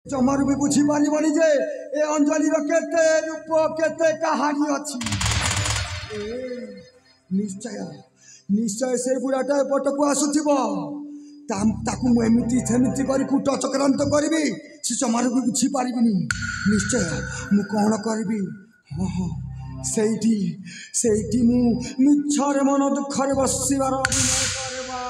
जमार भी बुझी पारिबनी जे ए अंजलिर केते रूप केते कहानी अछि। निश्चय निश्चय से बुढ़ाटा एपटकू आसुथिबो ताकू मु एमिति सेमिति करी कुट चक्रांत करबी से जमार भी बुझी पारिबिनी। निश्चय मु कौन करबी। हाँ हाँ सेठी सेठी मु मिछरे मन दुखरे बसिबार अभिनय करबा।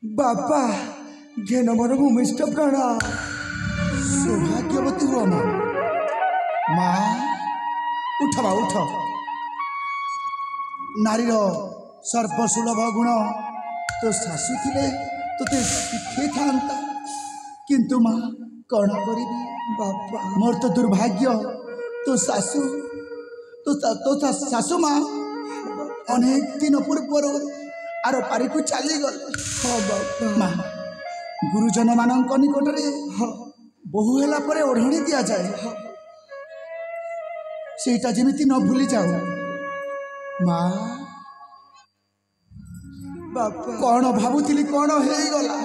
बापा घेन मोर भूमिष्ठ प्राण सौभाग्यवती हुआ माँ। माँ उठ बा उठ। नारीर सर्वसुलभ गुण तो शाशु थे तो शिखे था किंतु माँ कौन करी बापा मोर तो दुर्भाग्य तो शाशु तो शाशु माँ अनेक दिन पूर्वर आर पारी को चली गले। हाँ बापा माँ गुरुजन मान निकट में बहु है ओढ़णी दि जाए सेटा जमी न भूली जाओ। माँ बापा कौन भावुली कौन हो गला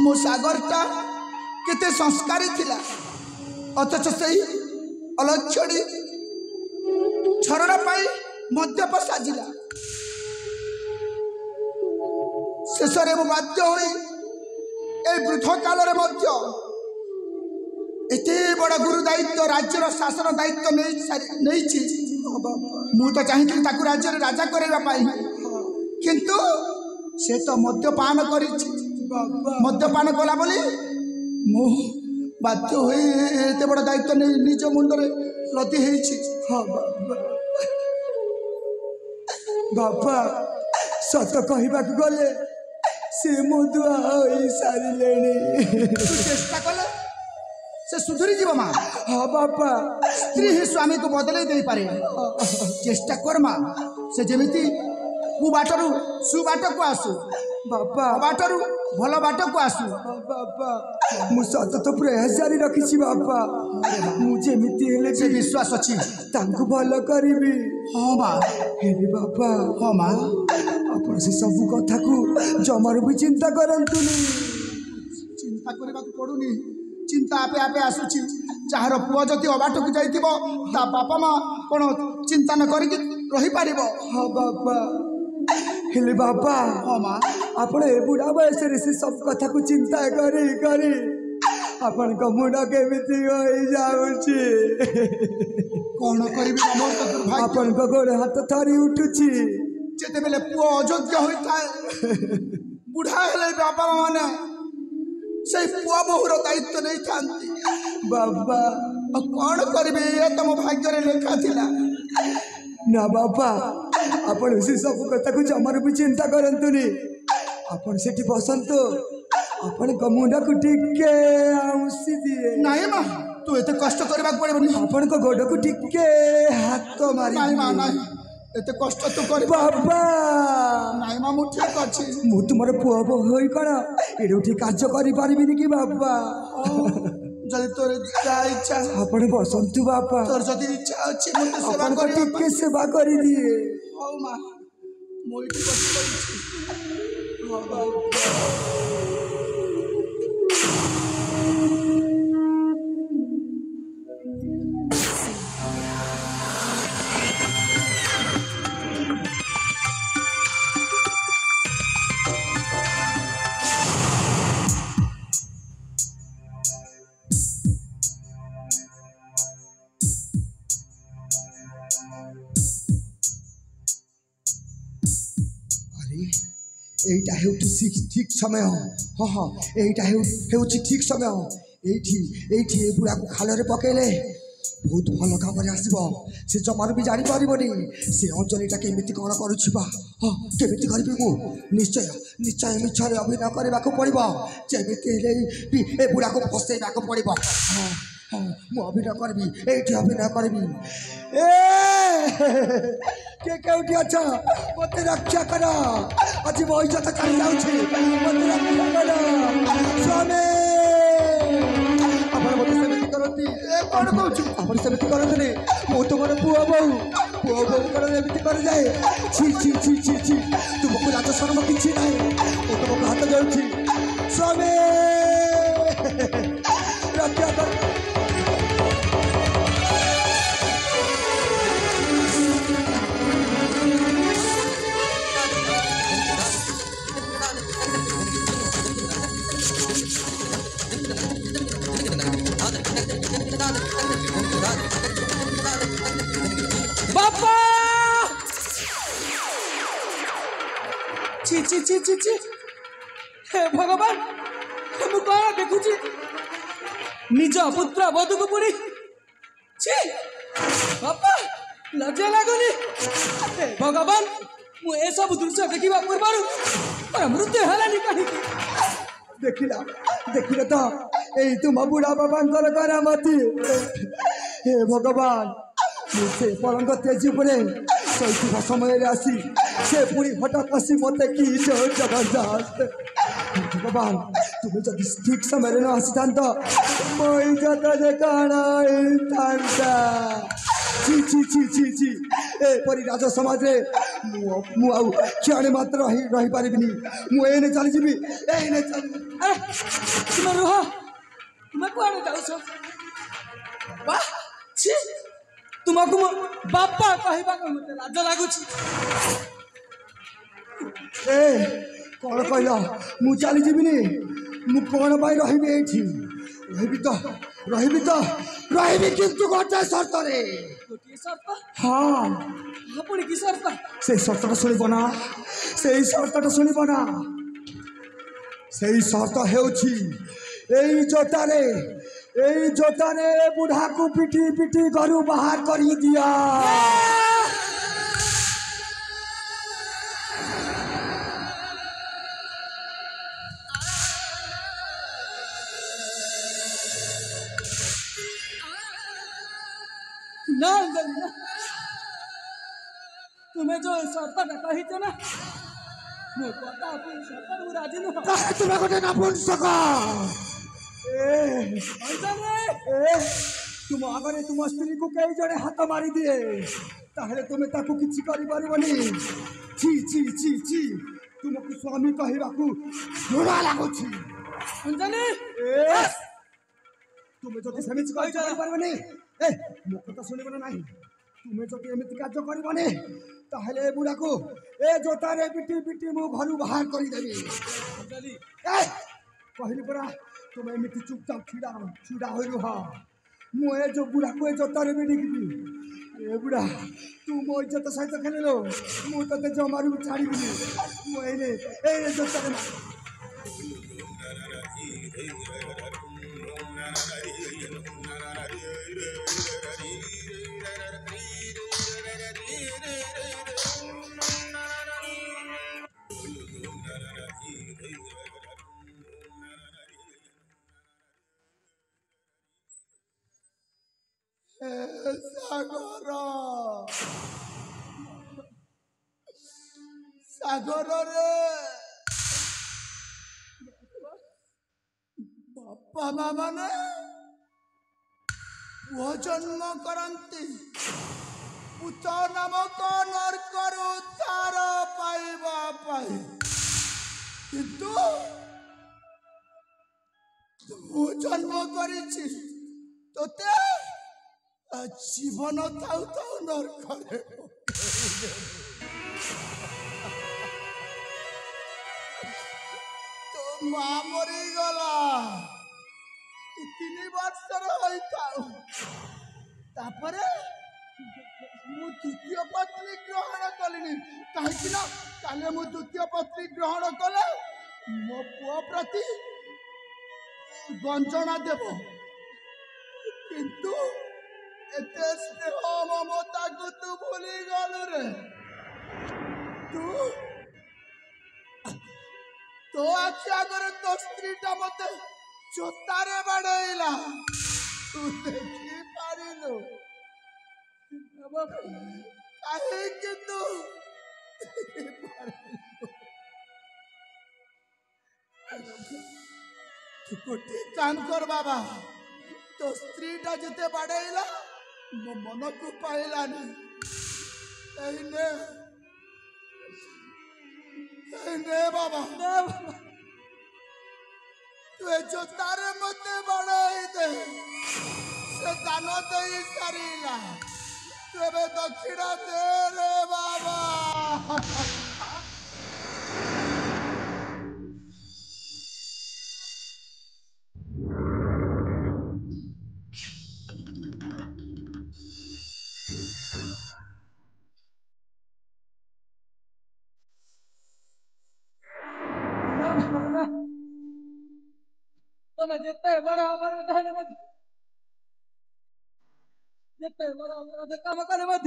मो सागरटा केते संस्कारी थिला अथच सही अलक्षणी झरना पाई मद्यप साजिला। शेषे मु बाध्य हो वृद्ध काल एते बड़ गुरु दायित्व राज्यर शासन दायित्व नहीं मु तो चाहिए ताकू राज्य राजा करने किंतु से तो मद्यपान कर मद्यपान कला बोली मु बाध्य हो एते बड़ दायित्व निज मुंडरे लदी है। बापा सत कहवा गले से मुदुआ हो सारे चेष्टा कले से सुधरी जीव माँ। हाँ बापा स्त्री ही स्वामी को बदल दे पारे चेष्टा कर माँ से जमीती कुबाटरू सुबाट को आसु बापा बाटरू भल बाट को आसु। बापा मु सतत प्रयास जारी रखी बापा मुझे हेले से विश्वास अच्छी तांको भल करी। हाँ माँ हेले बापा। हाँ माँ आप से सब कथा को जमार भी चिंता करतुनी चिंता करने को पड़ुनी चिंता आपे आपे आसुची जार पुआ जदि अबाट को जाइथिबो ता बापा माँ कौन चिंता न करिक रही पारिबो। हाँ बापा हेले बापा। हाँ माँ आपण ए बुढ़ा बयस से सब कथा को चिंता करी करी आपण को मुंड केमिति होई जाउची कौन करिबी हमर तो दुर्भाग्य आपण को गोड़ हाथ थरी उठुची जेते बेले पुआ अयोग्य होई थाए बुढ़ा हेले बापा माने से पुआ बहुर दायित्व नहीं थांती। बाबा कौन करिबे ये तुम भाग्य रे लेखा थिला ना बापा आपण से सब कथा को जमार भी चिंता करंतुनी आपण सेठी बसंतो आपण मुंडा को टिके आउसी दिए। नहीं मां तू एते कष्ट करबा पड़बनी आपण को गोड़ को टिके हाथ मारी। नहीं मां नहीं एते कष्ट तो कर बाबा। नहीं मां मु ठीक अछि मु तुमर पुआ होई कण एडे उठी कार्य करि पारिबिनी कि बाबा। जदि तोर इच्छा आपण बसंतु बापा तोर जदि इच्छा अछि मु तो सेवा करि टिके सेवा करि दिए। हो मां मु इठी कष्ट करिछि। हो बाबा এইটা ହେଉଛି ଠିକ ସମୟ। ହଁ ହଁ এইଟା ହେଉଛି ଠିକ ସମୟ। ଏଇଠି ଏଇଠି ଏ ବୁଢ଼ାକୁ ଖାଲରେ ପକେଇଲେ ବହୁତ ଭଲ କାମରେ ଆସିବ। ସେ ଜମାରୁ ବି ଜାଣିପାରିବନି ସେ ଅଞ୍ଜଳିଟା କେମିତି କ'ଣ କରୁଛି ବା। ହଁ କେମିତି କରିବି ମୁଁ? ନିଶ୍ଚୟ ନିଶ୍ଚୟ ମିଛରେ ଅଭିନୟ କରିବାକୁ ପଡ଼ିବ। ଯେମିତି ହେଲେ ବି ଏ ବୁଢ଼ାକୁ ଫସେଇବାକୁ ପଡ଼ିବ। ହଁ ହଁ ମୁଁ ଅଭିନୟ କରିବି, ଏଇଠି ଅଭିନୟ କରିବି। ଏ কে কেউটি অছ মতে রক্ষা কর। আজ ମୋ ଇଜ୍ଜତ ଚାଲି ଯାଉଛି, ମତେ ରକ୍ଷା କର ସ୍ୱାମୀ। ଆପଣ ମତେ ସେମିତି କରନ୍ତି? କ'ଣ କହୁଛୁ? ଆପଣ ସେମିତି କରନ୍ତୁନି। ମୁଁ ତୁମର ପୁଅ ବୋଉଙ୍କର ଏମିତି କରାଯାଏ? ଛି ଛି ଛି ଛି ଛି ତୁମକୁ ଲାଜ ଶରମ କିଛି ନାହିଁ। ମୁଁ ତୁମକୁ ହାତ ଦେଉଛି ସ୍ୱାମୀ, ରକ୍ଷା କର। बापा ची ची ची ची ची हे भगवान मु कौन देखुची निज पुत्र बधुक पुणी ची बापा लज्जा लगुनि। हे भगवान मु ए सब दृश्य देखा पूर्व मृत्यु है कहीं ଦେଖିଲ ଦେଖିଲ ତ ଏଇ ତୁମ ବୁଢ଼ା ବାବାଙ୍କର କରାମତି। ହେ ଭଗବାନ ମୁଁ ସେ ପଲଙ୍କ ତେଜି ଉପରେ ଶୋଇଥିବା ସମୟରେ ଆସି ସେ ପୁଣି ହଠାତ୍ ଆସି ମୋତେ କି ଜବରଦସ୍ତ। ଭଗବାନ ତୁମେ ଯଦି ଠିକ୍ ସମୟରେ ନ ଆସିଥାନ୍ତ ମୋ ଇଜ୍ଜତ ଯେ କ'ଣ ହେଇଥାନ୍ତା। ଛି ଛି ଛି ଛି ଛି ଏପରି ରାଜ ସମାଜରେ ମୁଁ ଆଉ କ୍ଷଣେ ମାତ୍ର ରହିପାରିବିନି। ମୁଁ ଏଇନେ ଚାଲିଯିବି, ଏଇନେ ଚାଲି। तुम रुह तुम कौन जाऊछ तुमको मो बापा कहवा मत लाज लगुच। ए କ'ଣ କହିଲ? ମୁଁ ଚାଲିଯିବିନି। ମୁଁ କ'ଣ ପାଇଁ ରହିବି ଏଇଠି? ରହିବି କିନ୍ତୁ ଗୋଟେ ସର୍ତ୍ତରେ। गोटे शर्त ହଁ पुणी कि शर्त? ସେଇ ସର୍ତ୍ତଟା ଶୁଣିବ ନା? ସେଇ ସର୍ତ୍ତଟା ଶୁଣିବ ନା? ସେଇ ସର୍ତ୍ତ ହେଉଛି ଏଇ ଜୋତାରେ ବୁଢ଼ାକୁ ପିଟି ପିଟି ଘରୁ ବାହାର କରିଦିଅ। ना तुम्हें जो शर्त कही ना मो कथा पुणी शर्त राजी नुह। ତୁମେ ଗୋଟେ ନପୁଂସକ। ତୁମ ଆଗରେ ତୁମ ସ୍ତ୍ରୀକୁ କେହି ଜଣେ ହାତ ମାରିଦିଏ ତାହେଲେ ତୁମେ ତାକୁ କିଛି କରିପାରିବନି। ଛି ଛି ଛି ଛି ତୁମକୁ ସ୍ୱାମୀ କହିବାକୁ ଘୃଣା ଲାଗୁଛି। ଅଞ୍ଜଳି ତୁମେ ଯଦି ସେମିତି କରିପାରିବନି ମୋ କଥା ଶୁଣିବ ନା ନାହିଁ? ତୁମେ ଯଦି ଏମିତି କାର୍ଯ୍ୟ କରିବନି ତାହେଲେ ଏ ବୁଢ଼ାକୁ ଏ ଜୋତାରେ ପିଟି ପିଟି ମୁଁ ଘରୁ ବାହାର କରିଦେବି। କହିଲି ପରା ତୁମେ ଏମିତି ଚୁପଚାପ ଛିଡ଼ା ହୋଇ ରୁହ। ମୁଁ ଏ ଯେଉଁ ବୁଢ଼ାକୁ ଏ ଜୋତାରେ ପିଟିବି। ଏ ବୁଢ଼ା ତୁ ମୋ ଇଜ୍ଜତ ସହିତ ଖେଳିଲୁ, ମୁଁ ତୋତେ ଜମାରୁ ଛାଡ଼ିବିନି। ମୁଁ ଏଇନେ ଜୋତାରେ ସାଗରରେ ବାପା ମାନେ ପୁଅ ଜନ୍ମ କରନ୍ତି ପୁତ ନାମକ ନର୍କରୁ ଉଦ୍ଧାର ପାଇବା ପାଇଁ, କିନ୍ତୁ ମୁଁ ଜନ୍ମ କରିଛି ତୋତେ ଜୀବନ ଥାଉ ଥାଉ ନର୍କରେ। ତୋ ମା ମରିଗଲା, ତୁ 3 ବର୍ଷର ହୋଇଥାଉ। ତାପରେ ମୁଁ ଦ୍ୱିତୀୟ ପତ୍ନୀ ଗ୍ରହଣ କଲିନି କାହିଁକି ନା କାଲି ମୁଁ ଦ୍ୱିତୀୟ ପତ୍ନୀ ଗ୍ରହଣ କଲେ ମୋ ପୁଅ ପ୍ରତି ଗଞ୍ଜଣା ଦେବ କିନ୍ତୁ ଏତେ ସ୍ନେହ ମମତାକୁ ତୁ ଭୁଲି ଗଲୁ ରେ ତୁ ତୋ ଆଖି ଆଗରେ ତୋ ସ୍ତ୍ରୀଟା ମତେ ଜୋତାରେ ବାଡ଼େଇଲା ତୁ ଦେଖିପାରିଲୁ କାହିଁକି ତୁ ଗୋଟିଏ କାମ କର ବାବା तो स्त्रीटा जिते बाड़ेला मो मन को पाइलानी ने बाबा तू जो तारे मते बाड़ाई दे से दान दे सारीला तेरे दक्षिणा दे रे बाबा તમે જેતે બड़ा અમારે ધાને મત જેતે બड़ा અમારે કામ કરે મત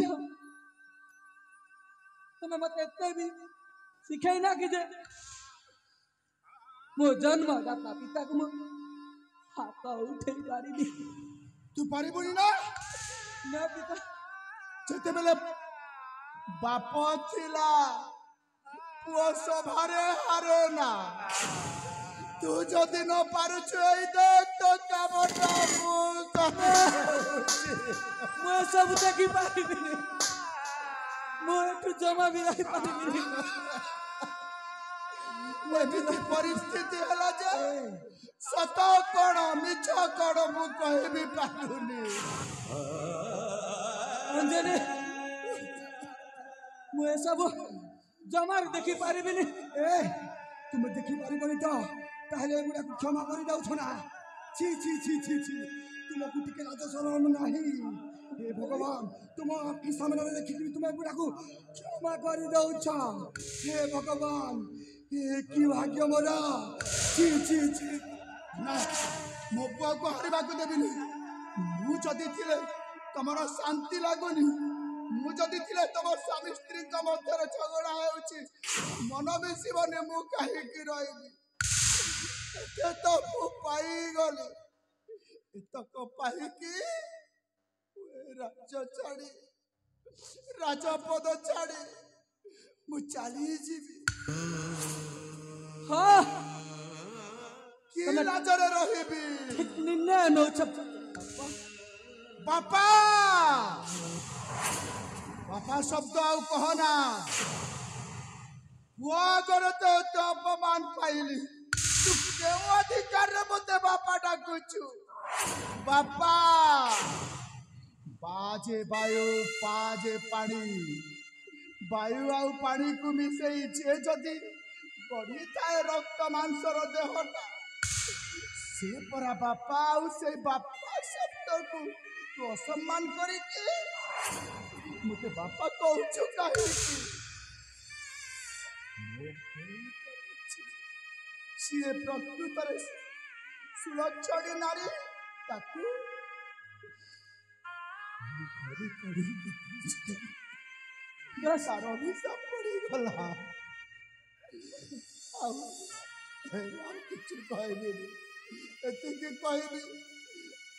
તમે મત એતે भी ଶିଖାଇ ନା କି ଯେ ମୋ ଜନ୍ମଦାତା ପିତାକୁ ମୁଁ ହାତ ଉଠେଇ ପାରିବି ତୁ ପାରିବୁନି ନା ନା ପିତା ଯେତେବେଳେ ବାପ ଥିଲା ପୁଅ ସଭାରେ ହାରେ ନା तू जदि न पारुछु एई देख तो कामटा मैं सब देखी पारिबिनी मैं एठु जमा भी रही पारिबिनी एमिति परिस्थिति हला जे सत कोण मिछ कोण मु कहबी पारुनी अंजनी मैं सब जमा देखी पारिबिनी ए तुम देखी पारिबनी तो ताहले एगुड़ा क्षमा कर दउछ ना छी छी छी छी छी तुमको टिके लाज शरम नाही हे भगवान तुम आपकी सामने देखि तुम एगुड़ा को क्षमा कर दउछ हे भगवान हे की भाग्य मोरा छी छी छी ना मो बुआ को हरिबा को देबिनी मु जदी थिले तमर शांति लागोनी मु जदी थिले तम स्वामी स्त्री का मध्य झगड़ा होउची मन बेसीबने मु काहे की रहिबी तो पाई गले तक पाई कि राज्य छाड़ी राजपद छाड़ी मु चली जीवी हाँ कि राजरे रहिबी निर्णय नो बापा बापा शब्द आउ कहना पुआ करते अपमान पाइली तू केउ अधिकार रे मते बापा डाकुछु बापा बाजे वायु पाजे पानी वायु आउ पानी को मिसई जे जदी गढ़ी थाए रक्त मांसर देहटा से परा बापा आउ से बापा शब्द को तू असम्मान करी के मते बापा कहछु काहे की सीए प्रकृत सुलक्षणी नारी ताकू सारा भी सब पड़ी गला किछु कहबी एतिके कहबी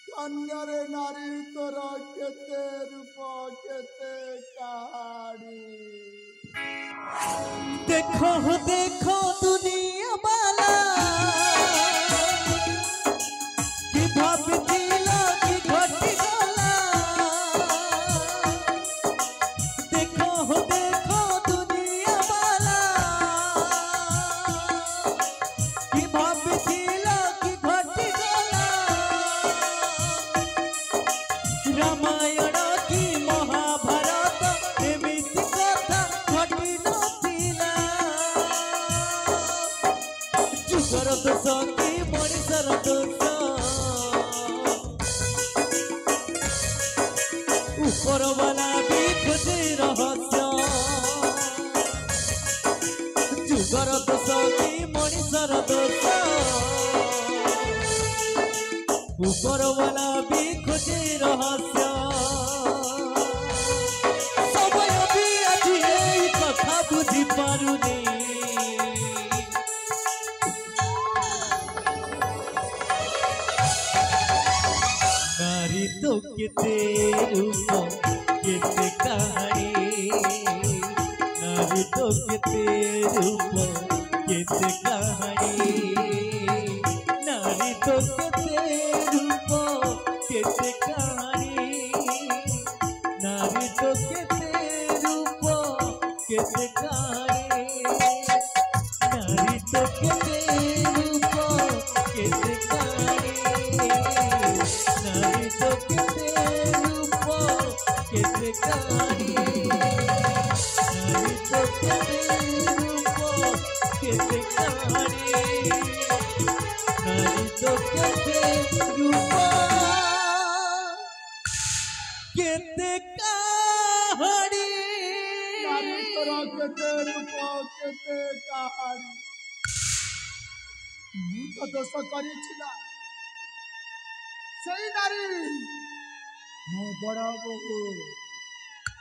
धन्य रे नारी तोर केते रूप केते कहानी देखो देखो दुनिया वाला कि भाबथिला कि घटी गला देखो दुनिया वाला कि भाबथिला कि घटी गला रामायण की महाभारत एमिति कथा घटी दोष की मଣିଷର दोष ऊपर वाला भी खुद दोष उपरवाला भी खोजे रहस्य समय भी আজি এই কথা বুঝি পাरुনি नारी तो केते रूप केते कहानी नारी तो केते रूप केते कहानी नारी तो केते रूप केते कहानी नारी तो केते रूप केते कहानी नारी तो केते रूप केते कहानी नारी तो केते रूप केते कहानी नारी तो केते रूप केते कहानी नारी तो केते रूप केते कहानी नारी तोरा केते रूप केते कहानी ମୁଁ ତ ଦୋଷ କରିଛି ନା ସେଇ ନାରୀ ମୋ ବଡ଼ ବୋହୂ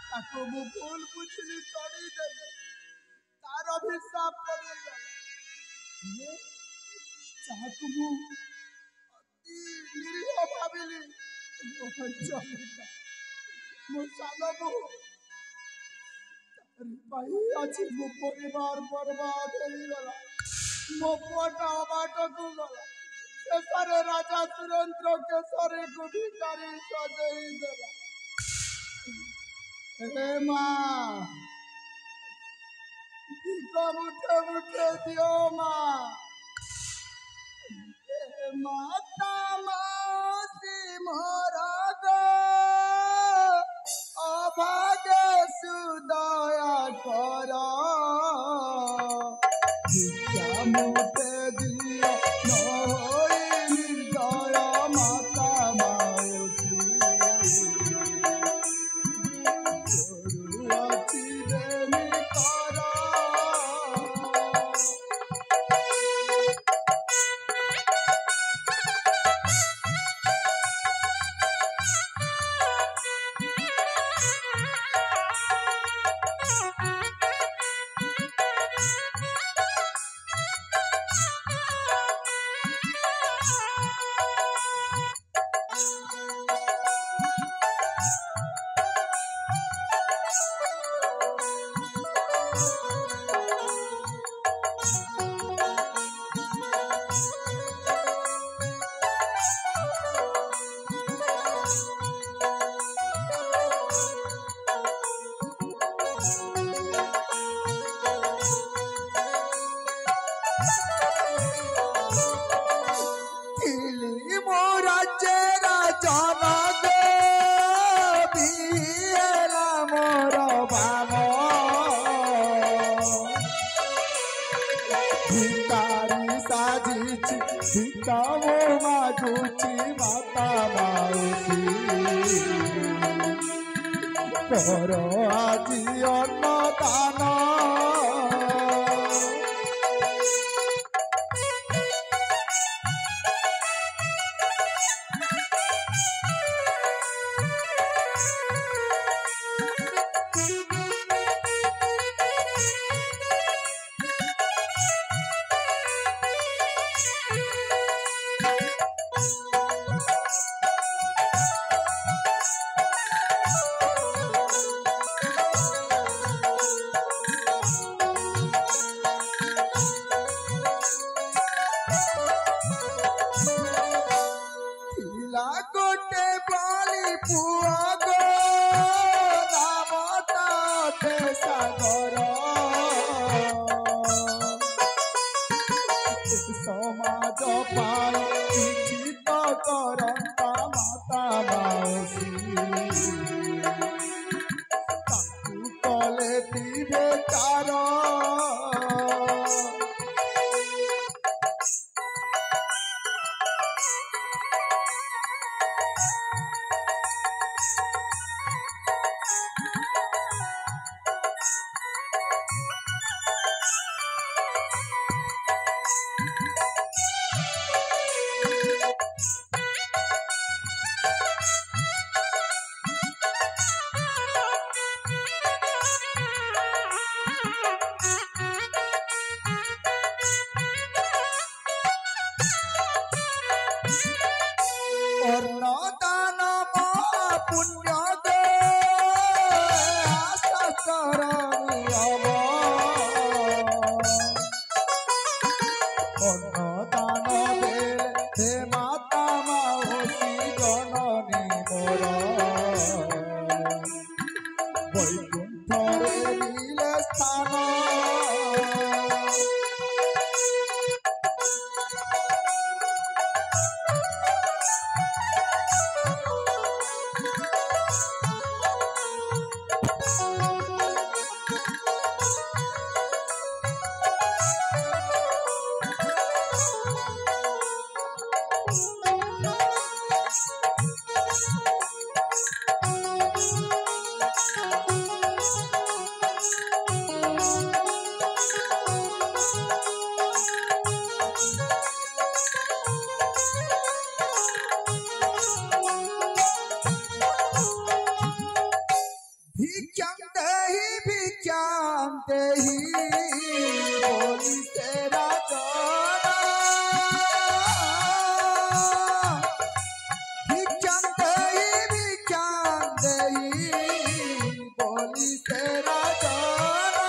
ତାକୁ ମୁଁ ଭୁଲ ବୁଝିଲି ତଡ଼ି ଦେଲି ତାର ଅଭିଶାପ ପଡ଼ିଗଲା ଯାହାକୁ ମୁଁ ଅତି ନିରୀହ ଭାବିଲି ଚଳିଲା ମୋ ସାନ ବୋହୂ ତାରି ପାଇଁ ଆଜି ମୋ ପରିବାର ବର୍ବାଦ ହେଇଗଲା ମୋ ପୁଅଟା ଅବାଟକୁ ଗଲା ଶେଷରେ ରାଜା ସୁରେନ୍ଦ୍ର କେଶରୀକୁ ଭିକାରୀ ସଜେଇ ଦେଲା ହେ ମା ଭିକ ମୁଠେ ମୁଠେ ଦିଅ ମା ହେ ମାତା ମାଉସୀ ମୋର ଗୋ ଅଭାଗେ ସୁଦୟା କର ভিক্ষা মুঠে দিও নহই নির্দয় মাতা মাউসী জরুরতি দেনি কর ভিকামো মাগুচি মাতা মাউসী পর আজি অন্নদান गोटे बाली पुआ गो नामता सागर समाज पाई चित करता माता माउसी कले दिवे कार अन्नदान बेले हे माता माउसी जननी मोर वैकुंठरे नीले स्थान भिक्षां देहि बोली तेरा जाना भिक्षां देहि बोली तेरा जाना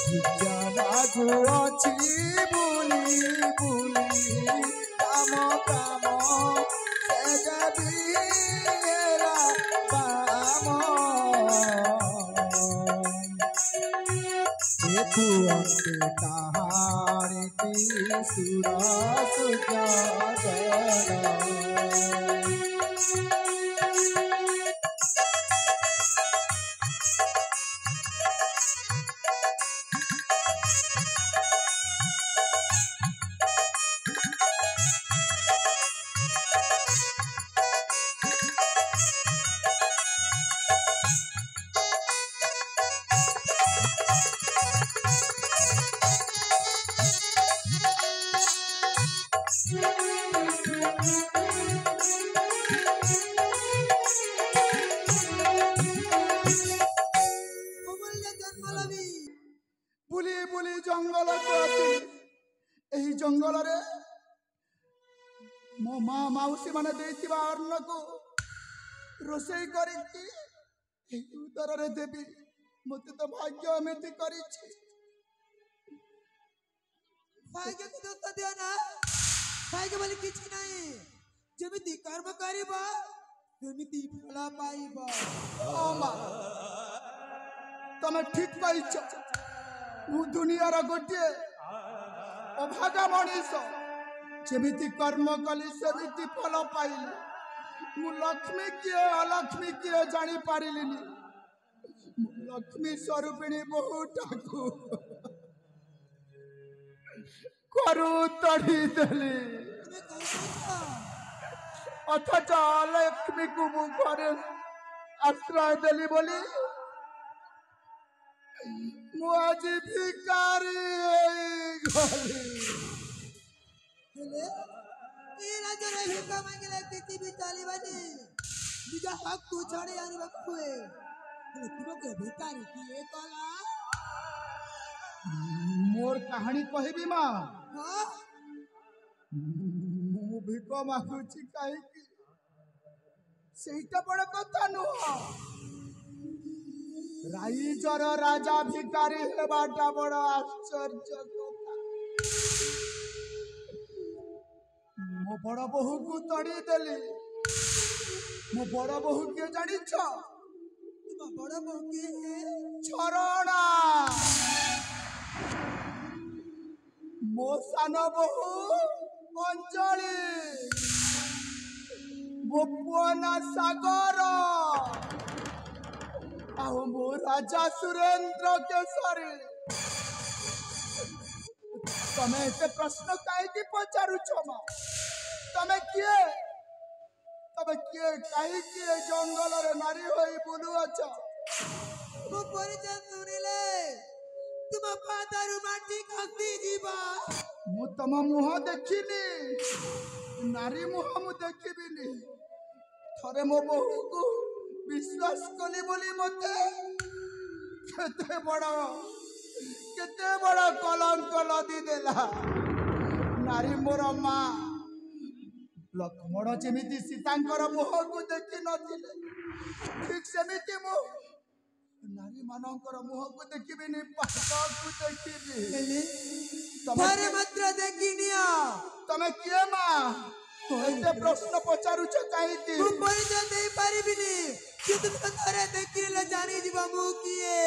भिक्षा मागु अछि बुली बुली काम काम से जबी कुंते कहानी सुरा बुली बुली जंगल एही जंगल रे मो माँ माउसी माने देइतिबा अन्न को रोसई करिकी एही उदर रे देबी मते तो भाग्य अमिति करिछि भाग्य को दोष दियो ना भाग्य बोली किछि नहीं जेमिति कर्म करिबा सेमिति फल पाइबा ओ माँ तमे ठीक कहिछ मु दुनियार गोटे अभागा मनीष जेमिति कर्म कली सेमिति फल पाइली मु लक्ष्मी किए अलक्ष्मी किए जानी पारिलिनी लक्ष्मी स्वरूपिणी बहुटाकू करू तड़ी देली अथच लक्ष्मी को मु घरे आश्रय देली बोली मु आज भिकारी गली हेले ए राजरे भिका मांगले किछि भी चलीबानी निजा हक तू छाड़े आनी बखुए हेले तुरो के भिकारी किए कला मोर कहानी कहबी माँ हां मु भिक मागुची काहेकि सेटा बड़ कथा नुह राइजर राजा भिकारी हेबाटा बड़ आश्चर्य कथा मो बड़ बहु को तड़ी देली मो बड़ बहु के जानिछ तुम बड़ बहु के छरणा मो सान बहु अंजलि मो पुअना सागर आओ मो राजा सुरेंद्र केसरी तमे एते प्रश्न काहे पचारुछ मा तमे किए काहे जंगल रे नारी होई बुलु अछ मो परिचय सुनिले तुम पादारु माटी खसी जीवा मु तम मुह देखिनी नारी मुह मु देखिबिनी थरे मो बहु को विश्वास कली बोली मते केते बड़ कलंक लदी देला नारी मोर माँ लक्ष्मण जेमिति सीतांकर मुह को देखि नथिले ठीक सेमिति मु नारी ମାନଙ୍କର ମୁହଁକୁ ଦେଖିବିନି ପାଖକୁ ଦେଖିବି ଥରେ ମାତ୍ର ଦେଖିନିଅ। ତମେ କିଏ ମା ଏତେ ପ୍ରଶ୍ନ ପଚାରୁଛ କାହିଁକି? ମୁଁ ପରିଚୟ ଦେଇପାରିବିନି କିନ୍ତୁ ତୁମେ ଥରେ ଦେଖିଲେ ଜାଣିଯିବ ମୁଁ କିଏ।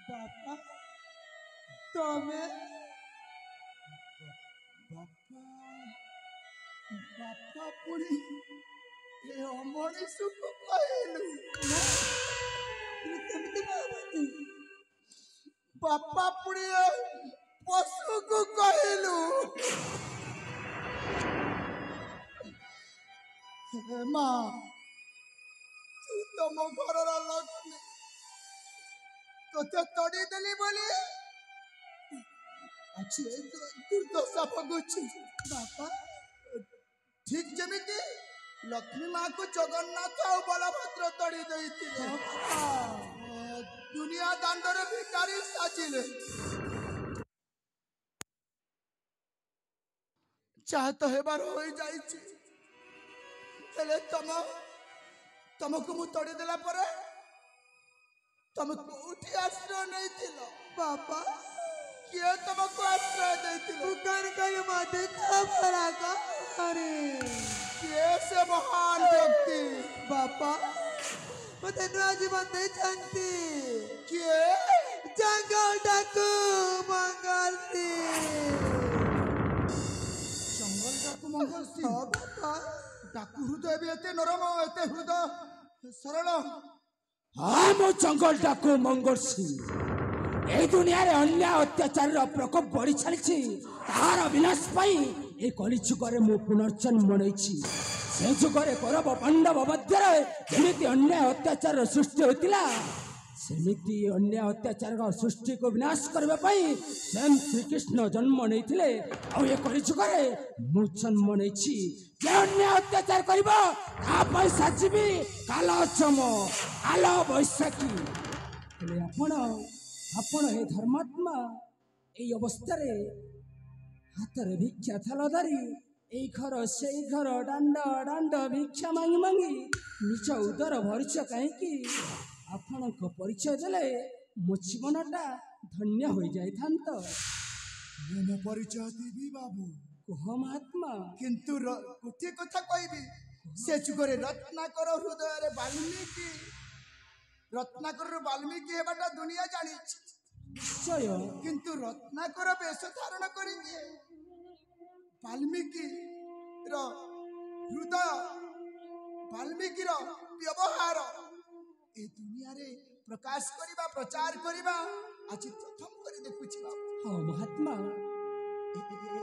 ବାପା ତମେ ବାପା ବାପା ପୁଣି ଏ ଅମଣିଷକୁ କହିଲୁ କେମିତି ଭାବନ୍ତି? ବାପା ପୁଣି ଏ ପଶୁକୁ କହିଲୁ ହେ ମା ତୁ ତମ ଘରର ଲକ୍ଷ୍ମୀ ତୋତେ ତଡ଼ି ଦେଲି ବୋଲି ଆଜି ଦୁର୍ଦଶା ଭୋଗୁଛି ବାପା। ଠିକ ଯେମିତି ଲକ୍ଷ୍ମୀ ମାକୁ ଜଗନ୍ନାଥ ଆଉ ବଳଭଦ୍ର ତଡ଼ି ଦେଇଥିଲେ ଦୁନିଆ ଦାଣ୍ଡରେ ଭିକାରୀ ସାଜିଲେ। ଯାହା ତ ହେବାର ହୋଇଯାଇଛି ହେଲେ ତମକୁ ମୁଁ ତଡ଼ି ଦେଲା ପରେ ତମେ କୋଉଠି ଆଶ୍ରୟ ନେଇଥିଲ ବାପା କିଏ ତମକୁ ଆଶ୍ରୟ ଦେଇଥିଲ? ମତେ ଖବର କରେ କିଏ ସେ ମହାନ ବ୍ୟକ୍ତି? ବାପା ମତେ ନୂଆ ଜୀବନ ଦେଇଛନ୍ତି। କିଏ? ଜଙ୍ଗଲ ଡାକୁ ମଙ୍ଗଲ ଜଙ୍ଗଲ ଡାକୁ ମଙ୍ଗଲ ସିଂ ବାପା ଡାକୁ ହୃଦୟ ବି ଏତେ ନରମ ଏତେ ହୃଦୟ ସରଳ। ହଁ ମୁଁ ଜଙ୍ଗଲ ଡାକୁ ମଙ୍ଗଳ ସିଂ। এই দুনিয়াରେ ଅନ୍ୟାୟ ଅତ୍ୟାଚାରର ପ୍ରକୋପ ବଢ଼ି ଚାଲିଛି ତାହାର ବିନାଶ ପାଇଁ এই କଳିଯୁଗରେ ମୁଁ ପୁନର୍ଜନ୍ମ ନେଇଛି। ସେ ଯୁଗରେ କୌରବ ପାଣ୍ଡବ ମଧ୍ୟରେ ଯେମିତି ଅନ୍ୟାୟ ଅତ୍ୟାଚାରର ସୃଷ୍ଟି ହୋଇଥିଲା ସେମିତି ଅନ୍ୟାୟ ଅତ୍ୟାଚାରର ସୃଷ୍ଟିକୁ ବିନାଶ କରିବା ପାଇଁ ସ୍ୱୟଂ ଶ୍ରୀକୃଷ୍ଣ ଜନ୍ମ ନେଇଥିଲେ। ଆଉ ଏ କଳିଯୁଗରେ ମୁଁ ଜନ୍ମ ନେଇଛି। ଯେ ଅନ୍ୟାୟ ଅତ୍ୟାଚାର କରିବ ତା ପାଇଁ ସାଜିବି କାଳଚମ କାଳ ବୈଶାଖୀ। ହେଲେ ଆପଣ ଏ ଧର୍ମାତ୍ମା এই ଅବସ୍ଥାରେ ହାତରେ ଭିକ୍ଷା ଥାଳ ଧରି এই ଘର ସେଇ ଘର ଦାଣ୍ଡ ଭିକ୍ଷା ମାଗି ମାଗି ନିଜ ଉଦର ଭରିଛ କାହିଁକି? ଆପଣଙ୍କ ପରିଚୟ ଦେଲେ ମୋ ଜୀବନଟା ଧନ୍ୟ ହୋଇଯାଇଥାନ୍ତ। ମୁଁ ମୋ ପରିଚୟ ଦେବି ବାବୁ କୁହ ମହାତ୍ମା। କିନ୍ତୁ ଗୋଟିଏ କଥା କହିବି ସେ ଯୁଗରେ ରତ୍ନାକର ହୃଦୟରେ ବାଲ୍ମୀକି ହେବାଟା ଦୁନିଆ ଜାଣିଛି। ନିଶ୍ଚୟ କିନ୍ତୁ ରତ୍ନାକର ବେଶ ଧାରଣ କରିକି ବାଲ୍ମୀକିର ହୃଦୟ ବାଲ୍ମୀକିର ବ୍ୟବହାର ଏ ଦୁନିଆରେ ପ୍ରକାଶ କରିବା ପ୍ରଚାର କରିବା ଆଜି ପ୍ରଥମ କରି ଦେଖୁଛି ବାବୁ। ହଁ ମହାତ୍ମା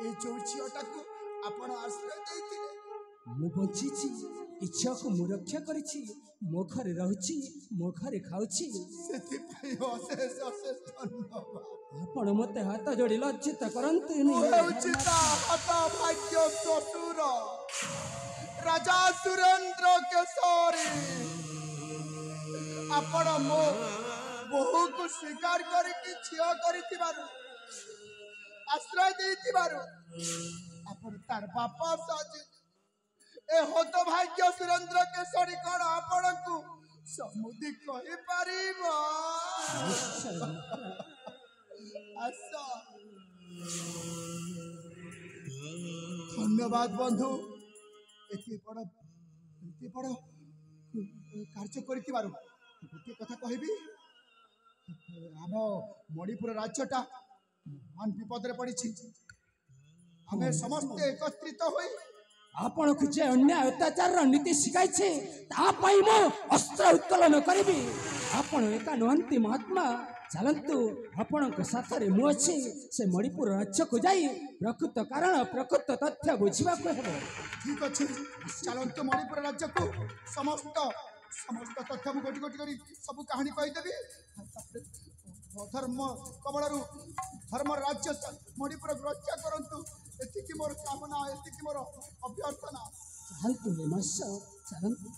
ଏ ଯୋଉ ଝିଅଟାକୁ ଆପଣ ଆଶ୍ରୟ ଦେଇଥିଲେ ମୁଁ ବଞ୍ଚିଛି ଏ ଝିଅକୁ ମୁଁ ରକ୍ଷା କରିଛି ମୋ ଘରେ ରହୁଛି ମୋ ଘରେ ଖାଉଛି ସେଥିପାଇଁ ଅଶେଷ ଅଶେଷ ଧନ୍ୟବାଦ। ଆପଣ ମତେ ହାତ ଯୋଡ଼ି ଲଜ୍ଜିତ କରନ୍ତୁନି। ମୁଁ ହେଉଛି ତା ହାତ ଭାଗ୍ୟ ଶ୍ୱଶୁର ରାଜା ସୁରେନ୍ଦ୍ର କେଶରୀ। ଆପଣ ମୋ ବୋହୂକୁ ସ୍ୱୀକାର କରିକି ଝିଅ କରିଥିବାରୁ ଆଶ୍ରୟ ଦେଇଥିବାରୁ ଆପଣ ତାର ବାପା ସାଜି ଏ ହତଭାଗ୍ୟ ସୁରେନ୍ଦ୍ର କେଶରୀ କଣ ଆପଣଙ୍କୁ ସମୁଦି କହିପାରିବ? ଆସ ଧନ୍ୟବାଦ ବନ୍ଧୁ ଏତେ ବଡ଼ କାର୍ଯ୍ୟ କରିଥିବାରୁ। ଗୋଟିଏ କଥା କହିବି ଆମ ମଣିପୁର ରାଜ୍ୟଟା ମହାନ ବିପଦରେ ପଡ଼ିଛି। ଆମେ ସମସ୍ତେ ଏକତ୍ରିତ ହୋଇ ଆପଣଙ୍କୁ ଯେ ଅନ୍ୟାୟ ଅତ୍ୟାଚାରର ନୀତି ଶିଖାଇଛି ତା ପାଇଁ ମୁଁ ଅସ୍ତ୍ର ଉତ୍ତୋଳନ କରିବି। ଆପଣ ଏକା ନୁହନ୍ତି ମହାତ୍ମା ଚାଲନ୍ତୁ ଆପଣଙ୍କ ସାଥରେ ମୁଁ ଅଛି। ସେ ମଣିପୁର ରାଜ୍ୟକୁ ଯାଇ ପ୍ରକୃତ କାରଣ ପ୍ରକୃତ ତଥ୍ୟ ବୁଝିବାକୁ ହେବ। ଠିକ ଅଛି, ଚାଲନ୍ତୁ ମଣିପୁର ରାଜ୍ୟକୁ। ସମସ୍ତ ତଥ୍ୟ ମୁଁ ଗୋଟି ଗୋଟି କରି ସବୁ କାହାଣୀ କହିଦେବି। ତାପରେ ଅଧର୍ମ କବଳରୁ ଧର୍ମ ରାଜ୍ୟ ମଣିପୁର ରକ୍ଷା କରନ୍ତୁ, ଏତିକି ମୋର କାମନା, ଏତିକି ମୋର ଅଭ୍ୟର୍ଥନା। ଚାଲନ୍ତୁ ହେମସ୍ୟ ଚାଲନ୍ତୁ।